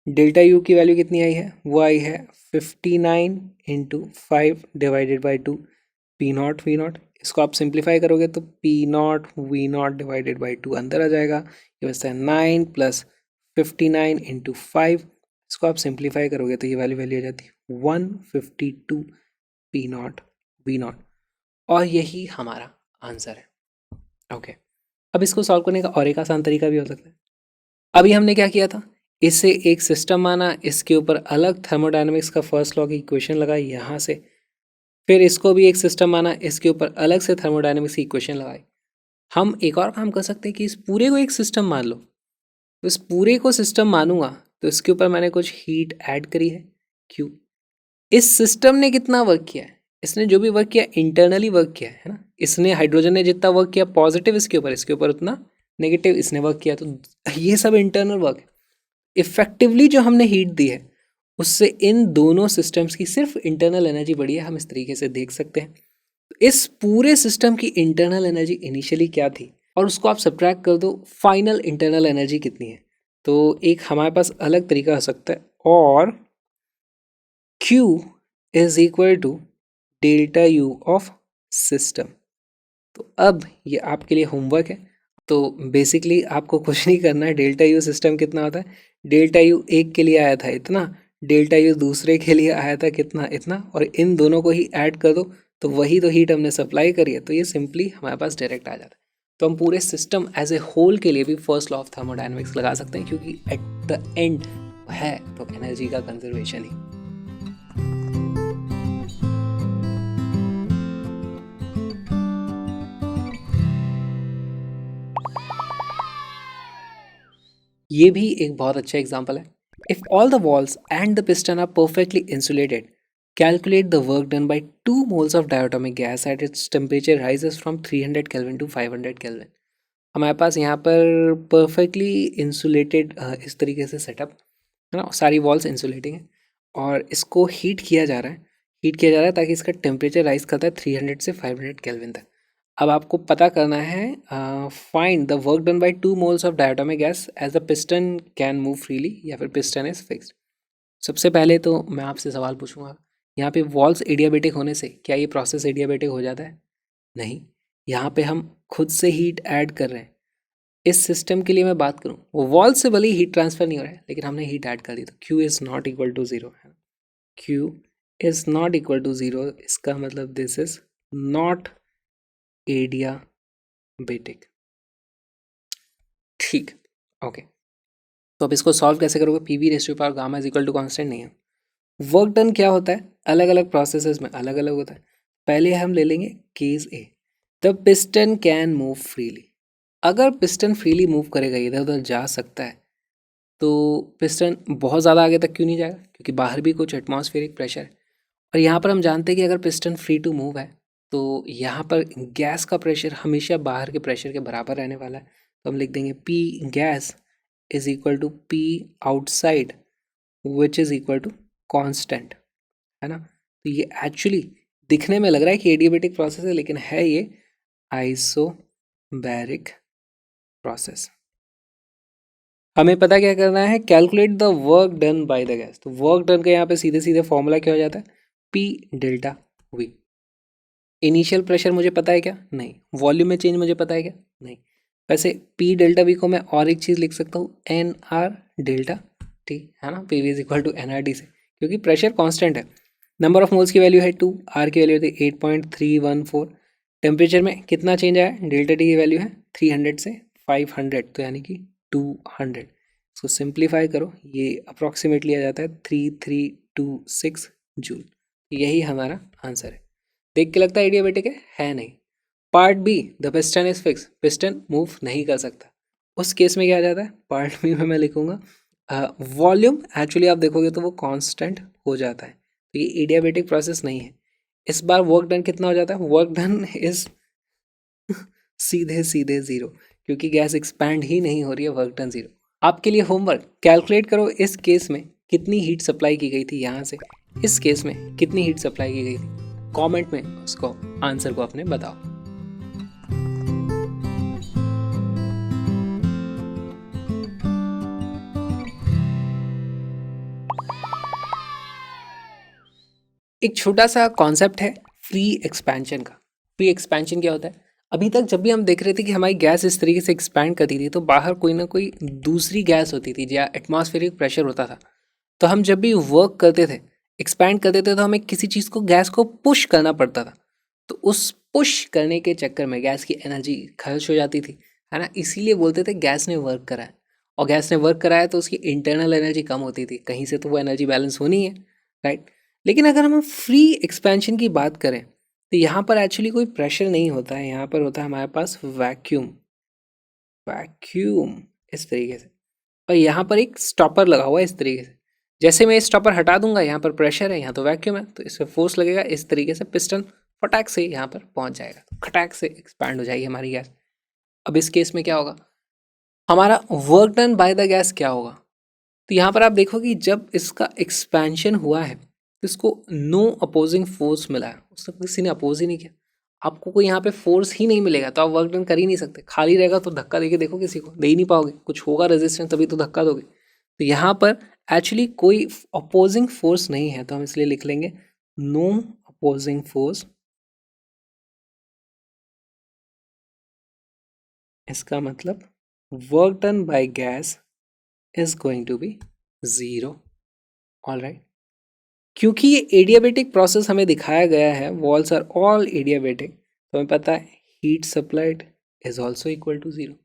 delta U की वैल्यू कितनी आई है, वो आई है 59 into 5/2 P not V not. इसको आप सिंप्लीफाई करोगे तो P not V not divided by 2 अंदर आ जाएगा, ये बचता है 9 प्लस 59 इंटू 5। इसको आप सिंप्लीफाई करोगे तो ये वाली वैल्यू आ जाती है 152 पी नॉट वी नॉट, और यही हमारा आंसर है। ओके, अब इसको सॉल्व करने का और एक आसान तरीका भी हो सकता है। अभी हमने क्या किया था, इसे एक सिस्टम माना, इसके ऊपर अलग थर्मोडायनेमिक्स का फर्स्ट लॉ की इक्वेशन लगाई यहाँ से, फिर इसको भी एक सिस्टम माना, इसके ऊपर अलग से थर्मोडायनेमिक्स की इक्वेशन लगाई। हम एक और काम कर सकते हैं कि इस पूरे को एक सिस्टम मान लो, तो इस पूरे को सिस्टम मानूंगा तो इसके ऊपर मैंने कुछ हीट ऐड करी है, क्यों, इस सिस्टम ने कितना वर्क किया है, इसने जो भी वर्क किया इंटरनली वर्क किया है ना, इसने हाइड्रोजन ने जितना वर्क किया पॉजिटिव इसके ऊपर उतना नेगेटिव इसने वर्क किया, तो ये सब इंटरनल वर्क है। इफेक्टिवली जो हमने हीट दी है उससे इन दोनों सिस्टम्स की सिर्फ इंटरनल एनर्जी बढ़ी है, हम इस तरीके से देख सकते हैं। इस पूरे सिस्टम की इंटरनल एनर्जी इनिशियली क्या थी और उसको आप सब्ट्रैक्ट कर दो, फाइनल इंटरनल एनर्जी कितनी है। तो एक हमारे पास अलग तरीका हो सकता है, और Q is equal to delta U of system. तो अब ये आपके लिए होमवर्क है, तो बेसिकली आपको कुछ नहीं करना है, डेल्टा यू सिस्टम कितना होता है, डेल्टा यू एक के लिए आया था इतना, डेल्टा यू दूसरे के लिए आया था कितना इतना, और इन दोनों को ही ऐड कर दो तो वही तो हीट हमने सप्लाई करी है, तो ये सिंपली हमारे पास डायरेक्ट आ जाता है। तो हम पूरे सिस्टम एज ए होल के लिए भी फर्स्ट लॉ ऑफ थर्मोडायनेमिक्स लगा सकते हैं, क्योंकि एट द एंड है तो एनर्जी का कंजर्वेशन ही। ये भी एक बहुत अच्छा एग्जाम्पल है। If all the walls and the piston are perfectly insulated, calculate the work done by 2 moles of diatomic gas at its temperature rises from 300 kelvin to 500 kelvin. हमारे पास यहाँ पर परफेक्टली इंसुलेटेड इस तरीके से सेटअप है ना, सारी वॉल्स इंसुलेटिंग है और इसको हीट किया जा रहा है, ताकि इसका टेम्परेचर राइज करता है 300 से 500 केल्विन तक। अब आपको पता करना है find the work done by 2 moles of diatomic gas as the piston can move freely या फिर पिस्टन इज फिक्स्ड। सबसे पहले तो मैं आपसे सवाल पूछूंगा, यहाँ पे वॉल्स एडियाबेटिक होने से क्या ये प्रोसेस एडियाबेटिक हो जाता है? नहीं, यहाँ पे हम खुद से हीट ऐड कर रहे हैं। इस सिस्टम के लिए मैं बात करूँ, वो वॉल से भले ही हीट ट्रांसफर नहीं हो रहा है लेकिन हमने हीट ऐड कर दी, तो Q is not equal to zero है। Q is not equal to zero, इसका मतलब दिस इज नॉट एडियाबेटिक। ठीक, ओके। तो अब इसको सॉल्व कैसे करोगे, P V ratio power gamma is equal to constant नहीं है। वर्क डन क्या होता है, अलग अलग प्रोसेसेस में अलग अलग होता है। पहले हम ले लेंगे case A, the piston can move freely. अगर पिस्टन फ्रीली मूव करेगा, इधर उधर जा सकता है, तो पिस्टन बहुत ज़्यादा आगे तक क्यों नहीं जाएगा, क्योंकि बाहर भी कुछ एटमॉस्फेरिक प्रेशर है। और यहाँ पर हम जानते हैं कि अगर पिस्टन फ्री टू मूव है तो यहाँ पर गैस का प्रेशर हमेशा बाहर के प्रेशर के बराबर रहने वाला है, तो हम लिख देंगे P gas is equal to P outside which is equal to constant, है ना। तो ये एक्चुअली दिखने में लग रहा है कि एडियाबेटिक प्रोसेस है, लेकिन है ये आइसोबैरिक प्रोसेस। हमें पता क्या करना है, calculate the work done by the gas. तो वर्क डन का यहाँ पे सीधे सीधे फॉर्मूला क्या हो जाता है, P delta we. Initial pressure मुझे पता है क्या? नहीं। वॉल्यूम में चेंज मुझे पता है क्या? नहीं। वैसे पी डेल्टा वी को मैं और एक चीज़ लिख सकता हूँ, एन आर डेल्टा टी, है ना, P V is equal to N R T से, क्योंकि प्रेशर कांस्टेंट है। नंबर ऑफ मोल्स की वैल्यू है 2, आर की वैल्यू है 8.314। टेम्परेचर में कितना चेंज आया? डेल्टा टी की वैल्यू है 300 से 500, तो यानी कि 200। इसको सिंप्लीफाई करो, ये अप्रॉक्सीमेटली आ जाता है 3326 जूल। यही हमारा आंसर है। देख के लगता है एडियाबेटिक है नहीं। Part B, the piston is fix, piston move नहीं कर सकता। उस केस में क्या आ जाता है? पार्ट बी में मैं लिखूंगा वॉल्यूम एक्चुअली आप देखोगे तो वो कांस्टेंट हो जाता है, तो ये एडियाबेटिक प्रोसेस नहीं है। इस बार वर्क डन कितना हो जाता है? वर्क डन इज सीधे सीधे जीरो, क्योंकि गैस एक्सपैंड ही नहीं हो रही है, वर्क डन जीरो। आपके लिए होमवर्क, कैलकुलेट करो इस केस में कितनी हीट सप्लाई की गई थी यहाँ से, इस केस में कितनी हीट सप्लाई की गई थी। कमेंट में उसको आंसर को अपने बताओ। एक छोटा सा कॉन्सेप्ट है फ्री एक्सपेंशन का। फ्री एक्सपेंशन क्या होता है? अभी तक जब भी हम देख रहे थे कि हमारी गैस इस तरीके से एक्सपैंड करती थी, तो बाहर कोई ना कोई दूसरी गैस होती थी या एटमॉस्फेरिक प्रेशर होता था। तो हम जब भी वर्क करते थे, एक्सपैंड करते थे, तो हमें किसी चीज़ को, गैस को पुश करना पड़ता था। तो उस पुश करने के चक्कर में गैस की एनर्जी खर्च हो जाती थी, है ना। इसीलिए बोलते थे गैस ने वर्क करा है। और गैस ने वर्क कराया तो उसकी इंटरनल एनर्जी कम होती थी, कहीं से तो वो एनर्जी बैलेंस होनी है, राइट। लेकिन अगर हम फ्री एक्सपेंशन की बात करें, तो यहाँ पर एक्चुअली कोई प्रेशर नहीं होता है, यहाँ पर होता है हमारे पास वैक्यूम। वैक्यूम इस तरीके से, और यहाँ पर एक स्टॉपर लगा हुआ है इस तरीके से। जैसे मैं स्टॉपर हटा दूंगा, यहाँ पर प्रेशर है, यहाँ तो वैक्यूम है, तो इसमें फोर्स लगेगा, इस तरीके से पिस्टन फटाक से यहाँ पर पहुँच जाएगा, खटाक से एक्सपैंड हो जाएगी हमारी गैस। अब इस केस में क्या होगा? हमारा work done by the gas क्या होगा? तो यहाँ पर आप देखो कि जब इसका एक्सपेंशन हुआ है, तो इसको नो अपोजिंग फोर्स मिला है, उसको किसी ने अपोज ही नहीं किया। आपको कोई यहाँ पे फोर्स ही नहीं मिलेगा तो आप वर्क डन कर ही नहीं सकते। खाली रहेगा तो धक्का देके देखो, किसी को दे ही नहीं पाओगे, कुछ होगा रेजिस्टेंस तभी तो धक्का दोगे। तो यहाँ पर एक्चुअली कोई अपोजिंग फोर्स नहीं है, तो हम इसलिए लिख लेंगे नो अपोजिंग फोर्स। इसका मतलब work done by gas is going to be zero. Alright, क्योंकि ये एडियाबेटिक प्रोसेस हमें दिखाया गया है, वॉल्स आर ऑल एडियाबेटिक, तो हमें पता है heat supplied is also equal to zero.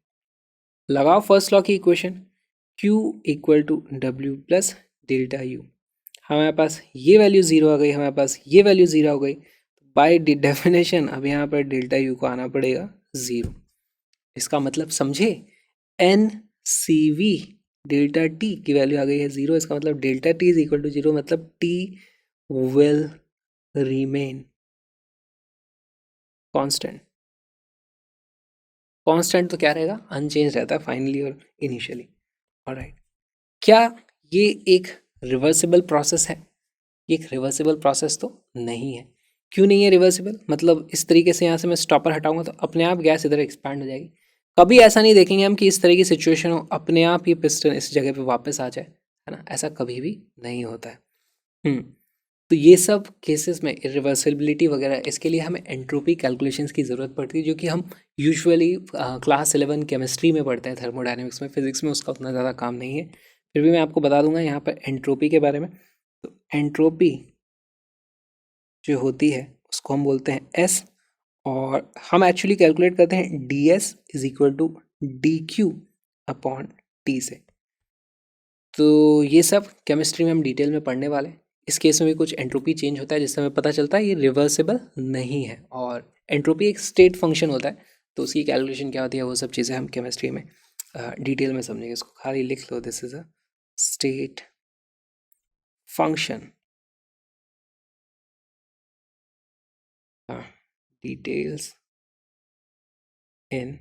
लगाओ फर्स्ट लॉ की equation, Q equal to W plus delta U. हमारे पास ये वैल्यू जीरो आ गई, हमारे पास ये वैल्यू जीरो हो गई, बाय डेफिनेशन अब यहाँ पर डेल्टा यू को आना पड़ेगा जीरो। इसका मतलब समझे, N C V delta T की वैल्यू आ गई है जीरो। इसका मतलब delta T is equal to zero, मतलब T will remain constant। Constant तो क्या रहेगा? अनचेंज रहता है फाइनली और इनिशियली। ऑलराइट, क्या ये एक रिवर्सिबल प्रोसेस है? ये एक रिवर्सिबल प्रोसेस तो नहीं है। क्यों नहीं है रिवर्सिबल? मतलब इस तरीके से यहाँ से मैं स्टॉपर हटाऊंगा तो अपने आप गैस इधर एक्सपैंड हो जाएगी। कभी ऐसा नहीं देखेंगे हम कि इस तरह की सिचुएशन हो, अपने आप ये पिस्टन इस जगह पे वापस आ जाए, है ना, ऐसा कभी भी नहीं होता है। तो ये सब केसेस में इरिवर्सिबिलिटी वगैरह, इसके लिए हमें एंट्रोपी कैलकुलेशंस की ज़रूरत पड़ती है, जो कि हम यूजुअली क्लास 11 केमिस्ट्री में पढ़ते हैं, थर्मोडायनेमिक्स में। फिजिक्स में उसका उतना ज़्यादा काम नहीं है, फिर भी मैं आपको बता दूंगा यहाँ पर एंट्रोपी के बारे में। तो एंट्रोपी जो होती है उसको हम बोलते हैं एस, और हम एक्चुअली कैलकुलेट करते हैं D S is equal to D Q upon T से। तो ये सब केमिस्ट्री में हम डिटेल में पढ़ने वाले हैं। इस केस में भी कुछ एंट्रोपी चेंज होता है, जिससे हमें पता चलता है ये रिवर्सिबल नहीं है, और एंट्रोपी एक स्टेट फंक्शन होता है, तो उसकी कैलकुलेशन क्या होती है वो सब चीज़ें हम केमिस्ट्री में डिटेल में समझेंगे। इसको खाली लिख लो, this is a state function. Details in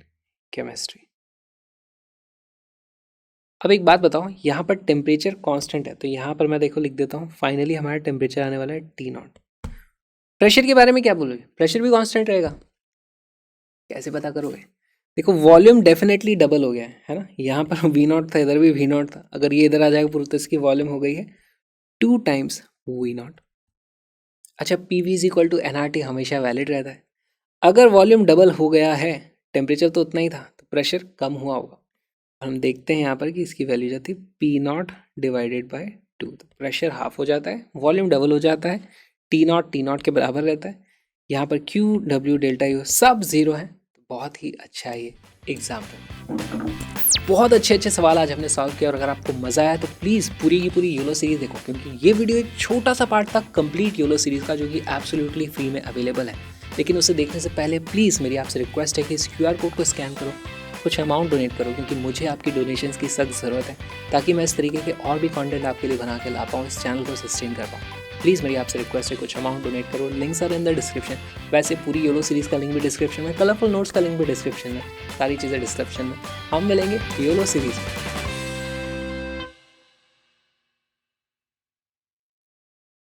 chemistry. अब एक बात बताओ, यहाँ पर टेम्परेचर कांस्टेंट है, तो यहाँ पर मैं देखो लिख देता हूँ, फाइनली हमारा टेम्परेचर आने वाला है टी नॉट। प्रेशर के बारे में क्या बोलोगे? प्रेशर भी कांस्टेंट रहेगा, कैसे पता करोगे? देखो वॉल्यूम डेफिनेटली डबल हो गया है ना, यहाँ पर वी नॉट था, इधर भी वी नॉट था, अगर ये इधर आ जाएगा पूरा तो इसकी वॉल्यूम हो गई है 2 टाइम्स वी नॉट। अच्छा, P V is equal to N R T हमेशा वैलिड रहता है, अगर वॉल्यूम डबल हो गया है, टेम्परेचर तो उतना ही था, तो प्रेशर कम हुआ होगा। हम देखते हैं यहाँ पर कि इसकी वैल्यू जाती है पी नॉट डिवाइडेड बाय 2, तो प्रेशर हाफ हो जाता है, वॉल्यूम डबल हो जाता है, टी नॉट के बराबर रहता है। यहाँ पर क्यू डब्ल्यू डेल्टा यू सब जीरो है, तो बहुत ही अच्छा है ये एग्जाम्पल। बहुत अच्छे अच्छे सवाल आज हमने सॉल्व किया, और अगर आपको मज़ा आया तो प्लीज़ पूरी की पूरी योलो सीरीज़ देखो, क्योंकि ये वीडियो एक छोटा सा पार्ट था कंप्लीट योलो सीरीज़ का, जो कि एब्सोल्युटली फ्री में अवेलेबल है। लेकिन उसे देखने से पहले प्लीज़ मेरी आपसे रिक्वेस्ट है कि इस QR कोड को स्कैन करो, कुछ अमाउंट डोनेट करो, क्योंकि मुझे आपकी डोनेशंस की सख्त ज़रूरत है, ताकि मैं इस तरीके के और भी कंटेंट आपके लिए बना के ला पाऊँ, इस चैनल को सस्टेन कर पाऊँ। प्लीज़ मेरी आपसे रिक्वेस्ट है, कुछ अमाउंट डोनेट करो, links are in the description. वैसे पूरी योलो सीरीज़ का लिंक भी डिस्क्रिप्शन में, कलरफुल नोट्स का लिंक भी डिस्क्रिप्शन में, सारी चीज़ें डिस्क्रिप्शन में। हम मिलेंगे योलो सीरीज़ में।